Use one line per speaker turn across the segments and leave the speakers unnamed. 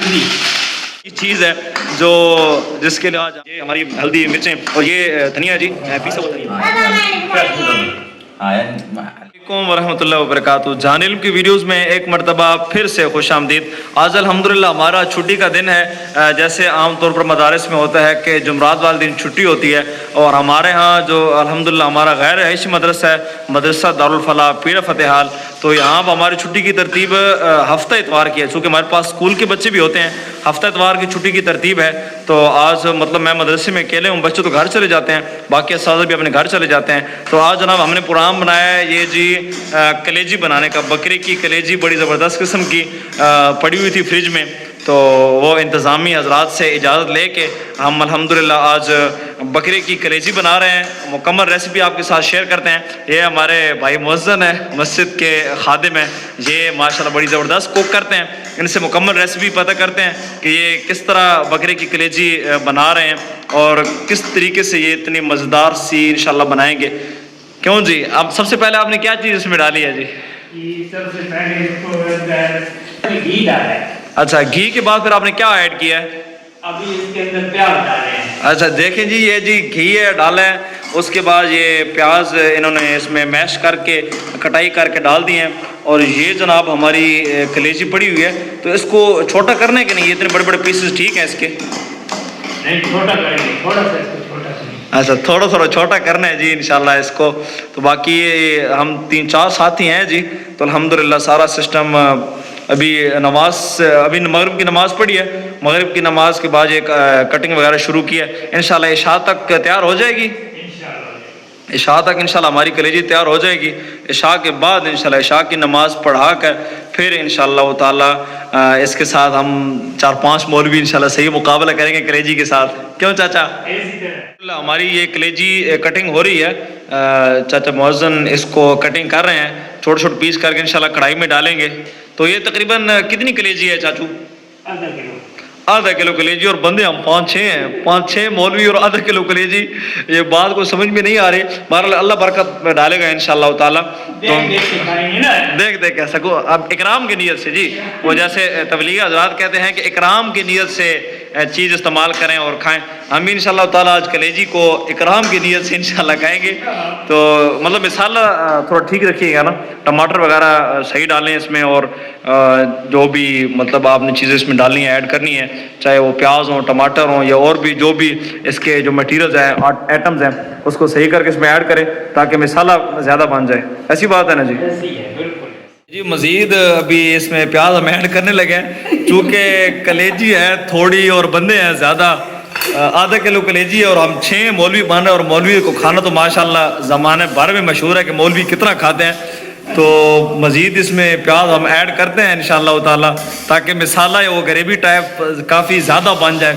ये चीज़ है जो जिसके लिए आज ये हमारी हल्दी मिर्चें और ये धनिया जी पीसा हुआ धनिया। वालेकुम वरहमतुल्लाहि वबरकातुहू। जान इल्म की वीडियोज़ में एक मरतबा फिर से खुश आमदीद। आज अल्हम्दुलिल्लाह हमारा छुट्टी का दिन है। जैसे आम तौर पर मदारिस में होता है कि जुमरात वाले दिन छुट्टी होती है, और हमारे यहाँ जो अल्हम्दुलिल्लाह हमारा गैर रहायशी मदरसा है, मदरसा दारुल फलाह पीर फतेहाल, तो यहाँ पर हमारी छुट्टी की तरतीब हफ्ता इतवार की है। चूँकि हमारे पास स्कूल के बच्चे भी होते हैं, हफ्ता इतवार की छुट्टी की तरतीब है। तो आज मतलब मैं मदरसे में अकेले हूँ, बच्चे तो घर चले जाते हैं, बाकी उस्ताद भी अपने घर चले जाते हैं। तो आज जनाब हमने प्रोग्राम बनाया है ये जी कलेजी बनाने का। बकरे की कलेजी बड़ी ज़बरदस्त किस्म की पड़ी हुई थी फ्रिज में, तो वो इंतज़ामी हजरात से इजाज़त लेके हम अल्हम्दुलिल्लाह आज बकरे की कलेजी बना रहे हैं। मुकम्मल रेसिपी आपके साथ शेयर करते हैं। ये हमारे भाई मुअज्जिन है, मस्जिद के खादिम हैं, ये माशाल्लाह बड़ी ज़बरदस्त कुक करते हैं। इनसे मुकम्मल रेसिपी पता करते हैं कि ये किस तरह बकरे की कलेजी बना रहे हैं और किस तरीके से ये इतनी मज़ेदार सी इंशाल्लाह बनाएंगे। क्यों जी, अब सबसे पहले आपने क्या चीज़ इसमें डाली है जी?
सबसे पहले इसको घी डाला है।
अच्छा, घी के बाद फिर आपने क्या ऐड किया है?
अभी इसके अंदर प्याज डाले हैं।
अच्छा देखें जी, ये जी घी है डाला है, उसके बाद ये प्याज इन्होंने इसमें मैश करके कटाई करके डाल दिए हैं। और ये जनाब हमारी कलेजी पड़ी हुई है, तो इसको छोटा करने के नहीं, ये इतने बड़े बड़े पीसेस ठीक हैं इसके?
नहीं, छोटा करेंगे, थोड़ा सा इसको छोटा सा।
अच्छा, थोड़ा थोड़ा छोटा करना है जी इंशाल्लाह इसको। तो बाकी हम 3-4 साथी हैं जी, तो अल्हम्दुलिल्लाह सारा सिस्टम अभी अभी मगरिब की नमाज़ पढ़ी है, मगरिब की नमाज के बाद ये कटिंग वगैरह शुरू की है। इंशाल्लाह इशा तक तैयार हो जाएगी, इशा तक इंशाल्लाह हमारी कलेजी तैयार हो जाएगी। इशा के बाद इंशाल्लाह इशा की नमाज़ पढ़ा कर फिर इंशाल्लाह ताला इसके साथ हम 4-5 मौलवी इंशाल्लाह सही मुकाबला करेंगे कलेजी के साथ। क्यों चाचा? हमारी ये कलेजी कटिंग हो रही है, चाचा मुअज्जिन इसको कटिंग कर रहे हैं, छोटे छोटे पीस करके इंशाल्लाह कढ़ाई में डालेंगे। तो ये तकरीबन कितनी कलेजी है चाचू? आधा किलो कलेजी, और बंदे हम 5-6 हैं, 5-6 मौलवी और आधा किलो कलेजी। ये बात को समझ में नहीं आ रही, बहरहाल अल्लाह बरकत डालेगा इंशाल्लाह ताला। तो देख देख कैसा को अब इकराम की नीयत से जी, वो जैसे तबलीगी हज़रात कहते हैं कि इकराम की नीयत से चीज़ इस्तेमाल करें और खाएं। हम इंशाल्लाह ताला आज कलेजी को इकराम की नीयत से इंशाल्लाह खाएंगे। तो मतलब मसाला थोड़ा ठीक रखिएगा ना, टमाटर वगैरह सही डालें इसमें, और जो भी मतलब आपने चीज़ें इसमें डालनी है, ऐड करनी है, चाहे वो प्याज हो, टमाटर हो, या और भी जो भी इसके जो मटीरियल्स हैं, आइटम्स हैं, उसको सही करके इसमें ऐड करें ताकि मसाला ज़्यादा बन जाए। ऐसी बात है ना जी? जी मज़ीद अभी इसमें प्याज हम ऐड करने लगे हैं, चूँकि कलेजी है थोड़ी और बंदे हैं ज़्यादा। आधा किलो कलेजी है और हम 6 मौलवी बन रहे हैं, और मौलवी को खाना तो माशाल्लाह ज़माने भर में मशहूर है कि मौलवी कितना खाते हैं। तो मज़ीद इसमें प्याज हम ऐड करते हैं इंशाल्लाह ताला, ताकि मसाला वो ग्रेवी टाइप काफ़ी ज़्यादा बन जाए,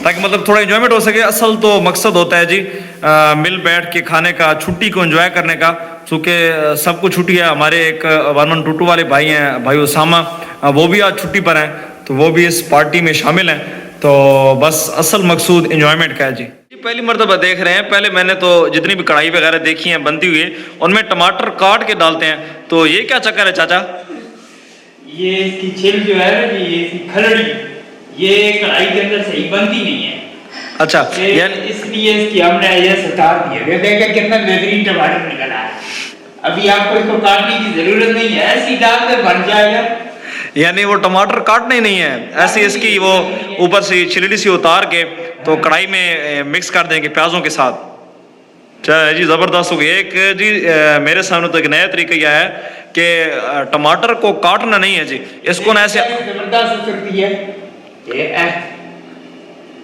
ताकि मतलब थोड़ा इन्जॉयमेंट हो सके। असल तो मकसद होता है जी मिल बैठ के खाने का, छुट्टी को एंजॉय करने का। चूँकि सबको छुट्टी है, हमारे एक 112 वाले भाई हैं, भाई उसामा, वो भी आज छुट्टी पर हैं, तो वो भी इस पार्टी में शामिल हैं। तो बस असल मकसूद एंजॉयमेंट का है जी। पहली मरतबा देख रहे हैं, पहले मैंने तो जितनी भी कढ़ाई वगैरह देखी हैं बनती हुई, उनमें टमाटर काट के डालते हैं। तो ये क्या चक्कर है चाचा?
ये इसकी छिल जो है, ये इसकी खलड़ी, ये कढ़ाई के अंदर सही बनती नहीं है।
अच्छा,
इसलिए इसकी हमने ये सतार दिया। देखा कितना बेहतरीन टमाटर निकला है। अभी आपको इसको काटने की जरूरत नहीं है, ऐसी डाल कर बन जाएगा।
यानी वो टमाटर काटना ही नहीं है, ऐसी इसकी वो ऊपर से छिलड़ी सी उतार के तो कढ़ाई में मिक्स कर देंगे प्याजों के साथ। चलो जी ज़बरदस्त हो गई। एक जी मेरे सामने तो एक नया तरीका यह है कि टमाटर को काटना नहीं है जी, इसको ना ऐसे
जबरदस्त उतरती है।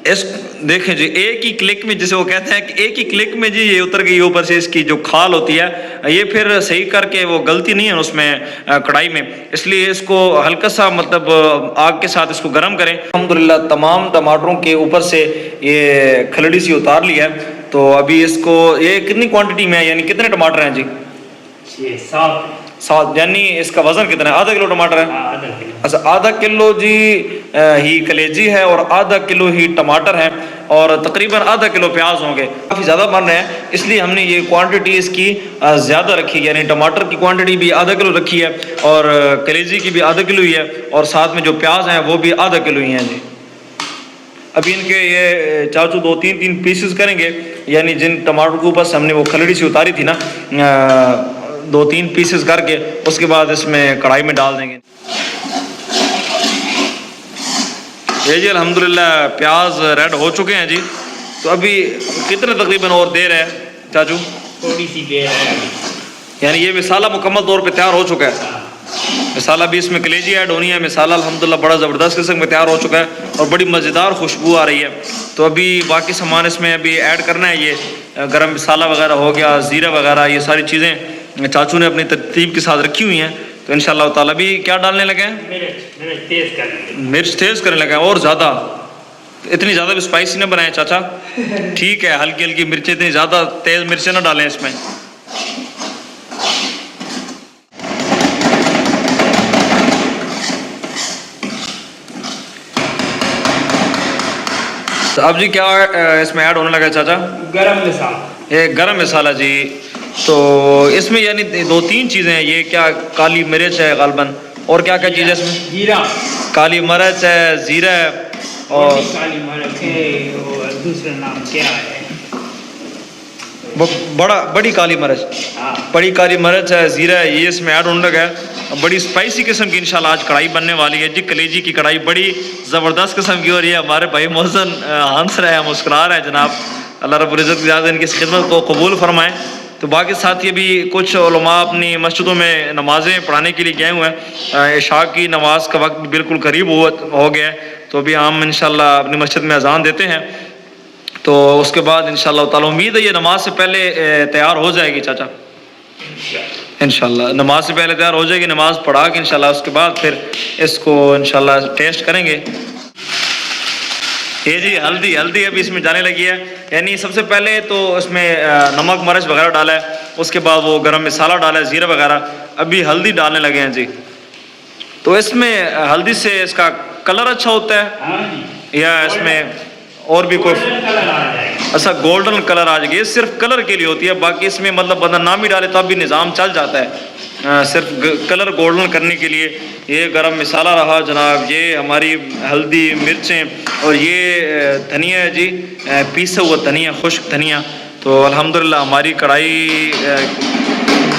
इस देखें जी, एक ही क्लिक में, जिसे वो कहते हैं कि एक ही क्लिक में जी ये उतर गई ऊपर से, इसकी जो खाल होती है। ये फिर सही करके वो गलती नहीं है उसमें कढ़ाई में, इसलिए इसको हल्का सा मतलब आग के साथ इसको गर्म करें। अल्हम्दुलिल्लाह तमाम टमाटरों के ऊपर से ये खलड़ी सी उतार लिया है। तो अभी इसको ये कितनी क्वांटिटी में है, यानी कितने टमाटर हैं जी? 7। यानी इसका वजन कितना है? आधा किलो टमाटर है।
आधा किलो।
अच्छा, आधा किलो जी ही कलेजी है और आधा किलो ही टमाटर है। और तकरीबन आधा किलो प्याज होंगे। काफ़ी ज़्यादा बन रहे हैं, इसलिए हमने ये क्वांटिटी इसकी ज़्यादा रखी है, यानी टमाटर की क्वांटिटी भी आधा किलो रखी है और कलेजी की भी आधा किलो ही है और साथ में जो प्याज हैं वो भी आधा किलो ही हैं जी। अभी इनके ये चाचू 2-3 पीसेस करेंगे, यानी जिन टमाटर के ऊपर से हमने वो खलड़ी सी उतारी थी ना, 2-3 पीसेस करके उसके बाद इसमें कढ़ाई में डाल देंगे। ये जी अल्हम्दुलिल्लाह प्याज रेड हो चुके हैं जी। तो अभी कितने तकरीबन और देर है चाचू?
थोड़ी सी देर है,
यानी ये मिसाला मुकम्मल तौर पे तैयार हो चुका है। मिसाला भी इसमें कलेजी ऐड होनी है। मिसाला अल्हम्दुलिल्लाह बड़ा ज़बरदस्त किस्म में तैयार हो चुका है और बड़ी मज़ेदार खुशबू आ रही है। तो अभी बाकी सामान इसमें अभी ऐड करना है, ये गरम मसाला वगैरह हो गया, ज़ीरा वगैरह, ये सारी चीज़ें चाचू ने अपनी तरतीब के साथ रखी हुई हैं। तो इंशाअल्लाह ताला भी क्या डालने लगे हैं? मिर्च तेज़ करने लगे हैं और ज़्यादा, इतनी ज़्यादा भी स्पाइसी ना बनाएं चाचा, ठीक है, हल्की हल्की मिर्चें, इतनी ज़्यादा तेज़ मिर्चें ना डालें इसमें। तो अब जी क्या इसमें ऐड होने लगा चाचा?
गरम मसाला।
ये गरम मसाला जी। तो इसमें यानी 2-3 चीज़ें हैं, ये क्या काली मिर्च है गालबन, और क्या क्या चीज़ है इसमें?
जीरा,
काली मिर्च है, ज़ीरा है और
काली मिर्च है, और दूसरा नाम क्या है?
बड़ी काली मिर्च,
हाँ,
बड़ी काली मिर्च है, ज़ीरा है, ये इसमें ऐड होने लगा है। बड़ी स्पाइसी किस्म की इंशाल्लाह आज कढ़ाई बनने वाली है जी। कलेजी की कढ़ाई बड़ी ज़बरदस्त किस्म की, और ये हमारे भाई मोहसिन हंस रहे हैं, मुस्कुरा रहे हैं जनाब। अल्लाह रब्बुल इज़्ज़त की ज़्यादा इनकी खिदमत को कबूल फरमाएँ। तो बाकी साथ ये भी कुछ उलमा अपनी मस्जिदों में नमाज़ें पढ़ाने के लिए गए हुए हैं। इशा की नमाज का वक्त बिल्कुल करीब हो गया है, तो अभी हम इंशाल्लाह अपनी मस्जिद में अजान देते हैं। तो उसके बाद इंशाल्लाह ताला उम्मीद है ये नमाज से पहले तैयार हो जाएगी चाचा, इंशाल्लाह नमाज से पहले तैयार हो जाएगी। नमाज पढ़ा के इंशाल्लाह उसके बाद फिर इसको इंशाल्लाह टेस्ट करेंगे। ये जी हल्दी अभी इसमें जाने लगी है, यानी सबसे पहले तो इसमें नमक मिर्च वगैरह डाला है, उसके बाद वो गरम मसाला डाला है, ज़ीरा वगैरह, अभी हल्दी डालने लगे हैं जी। तो इसमें हल्दी से इसका कलर अच्छा होता है या इसमें और भी कोई? अच्छा, गोल्डन कलर आ जाएगी, ये सिर्फ कलर के लिए होती है, बाकी इसमें मतलब बंदा नाम ही डाले तब भी निज़ाम चल जाता है। सिर्फ कलर गोल्डन करने के लिए ये गरम मसाला रहा जनाब, ये हमारी हल्दी मिर्चें और ये धनिया है जी, पीसा हुआ धनिया, खुश्क धनिया। तो अल्हम्दुलिल्लाह हमारी कढ़ाई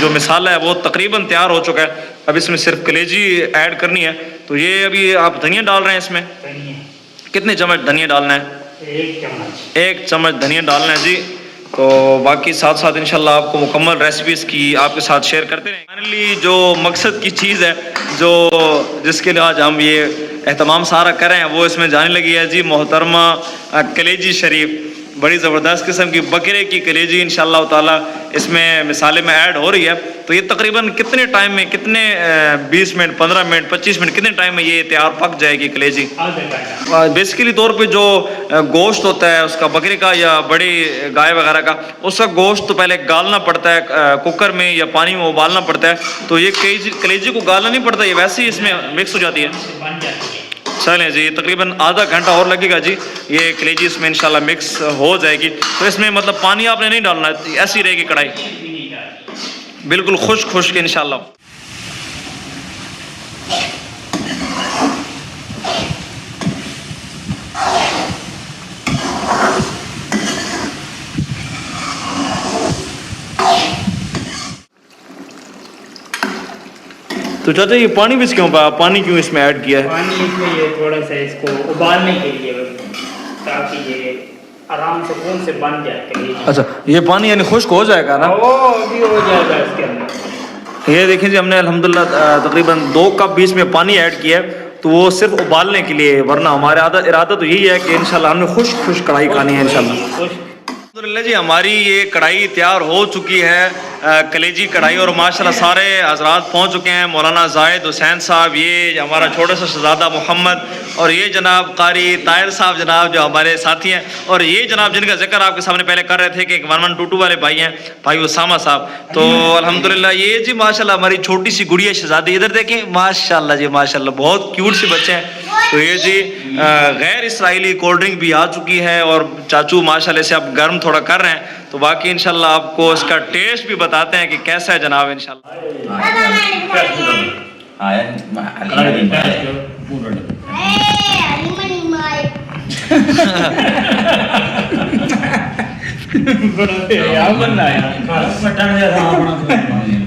जो मसाला है वो तकरीबन तैयार हो चुका है। अब इसमें सिर्फ कलेजी ऐड करनी है। तो ये अभी आप धनिया डाल रहे हैं इसमें, कितने चम्मच धनिया डालना है? 1 चम्मच धनिया डालना है जी। तो बाकी साथ साथ इंशाल्लाह आपको मुकम्मल रेसिपीज़ की आपके साथ शेयर करते रहें। फाइनली जो मकसद की चीज़ है, जो जिसके लिए आज हम ये एहतमाम सारा कर रहे हैं, वो इसमें जाने लगी है जी। मोहतरमा कलेजी शरीफ, बड़ी ज़बरदस्त किस्म की बकरे की कलेजी इंशाल्लाह ताला इसमें मिसाले में ऐड हो रही है। तो ये तकरीबन कितने टाइम में, कितने 20 मिनट, 15 मिनट, 25 मिनट, कितने टाइम में ये तैयार पक जाएगी कलेजी? बेसिकली तौर पे जो गोश्त होता है उसका, बकरे का या बड़ी गाय वगैरह का, उसका गोश्त तो पहले गालना पड़ता है, कुकर में या पानी में उबालना पड़ता है। तो ये कलेजी को गालना नहीं पड़ता, ये वैसे ही इसमें मिक्स हो जाती है। चलें जी, तकरीबन आधा घंटा और लगेगा जी, ये कलेजी इसमें इंशाल्लाह मिक्स हो जाएगी। तो इसमें मतलब पानी आपने नहीं डालना, ऐसी रहेगी कढ़ाई बिल्कुल खुश्क इंशाल्लाह। तो चाचा ये पानी भी क्यों पाया, पानी क्यों इसमें ऐड किया है?
पानी इसमें ये थोड़ा सा इसको उबालने के लिए, ताकि ये आराम से खून से बन जाए।
अच्छा, ये पानी यानी खुश्क हो जाएगा ना?
वो भी हो जाएगा इसके अंदर।
ये देखिए जी, हमने अल्हम्दुलिल्लाह तकरीबन 2 कप बीच में पानी ऐड किया है, तो वो सिर्फ उबालने के लिए, वरना हमारा इरादा तो यही है कि इंशाल्लाह हमने खुश्क कढ़ाई खानी है इंशाल्लाह। अल्हम्दुलिल्लाह जी हमारी ये कढ़ाई तैयार हो चुकी है, कलेजी कढ़ाई, और माशाल्लाह सारे हजरात पहुंच चुके हैं। मौलाना जाहिद हुसैन साहब, ये हमारा छोटा सा शहजादा मोहम्मद, और ये जनाब कारी ताहिर साहब जनाब जो हमारे साथी हैं, और ये जनाब जिनका जिक्र आपके सामने पहले कर रहे थे कि 1122 वाले भाई हैं, भाई उसामा साहब। तो अल्हम्दुलिल्लाह ये जी माशाल्लाह हमारी छोटी सी गुड़िया शहजादी, इधर देखें माशाल्लाह जी माशाल्लाह, बहुत क्यूट से बच्चे हैं। तो ये जी गैर इसराइली कोल्ड ड्रिंक भी आ चुकी है और चाचू माशाल्लाह से आप गर्म थोड़ा कर रहे हैं, तो बाकी इंशाल्लाह आपको इसका टेस्ट भी बताते हैं कि कैसा है जनाब इंशाल्लाह।
बड़ा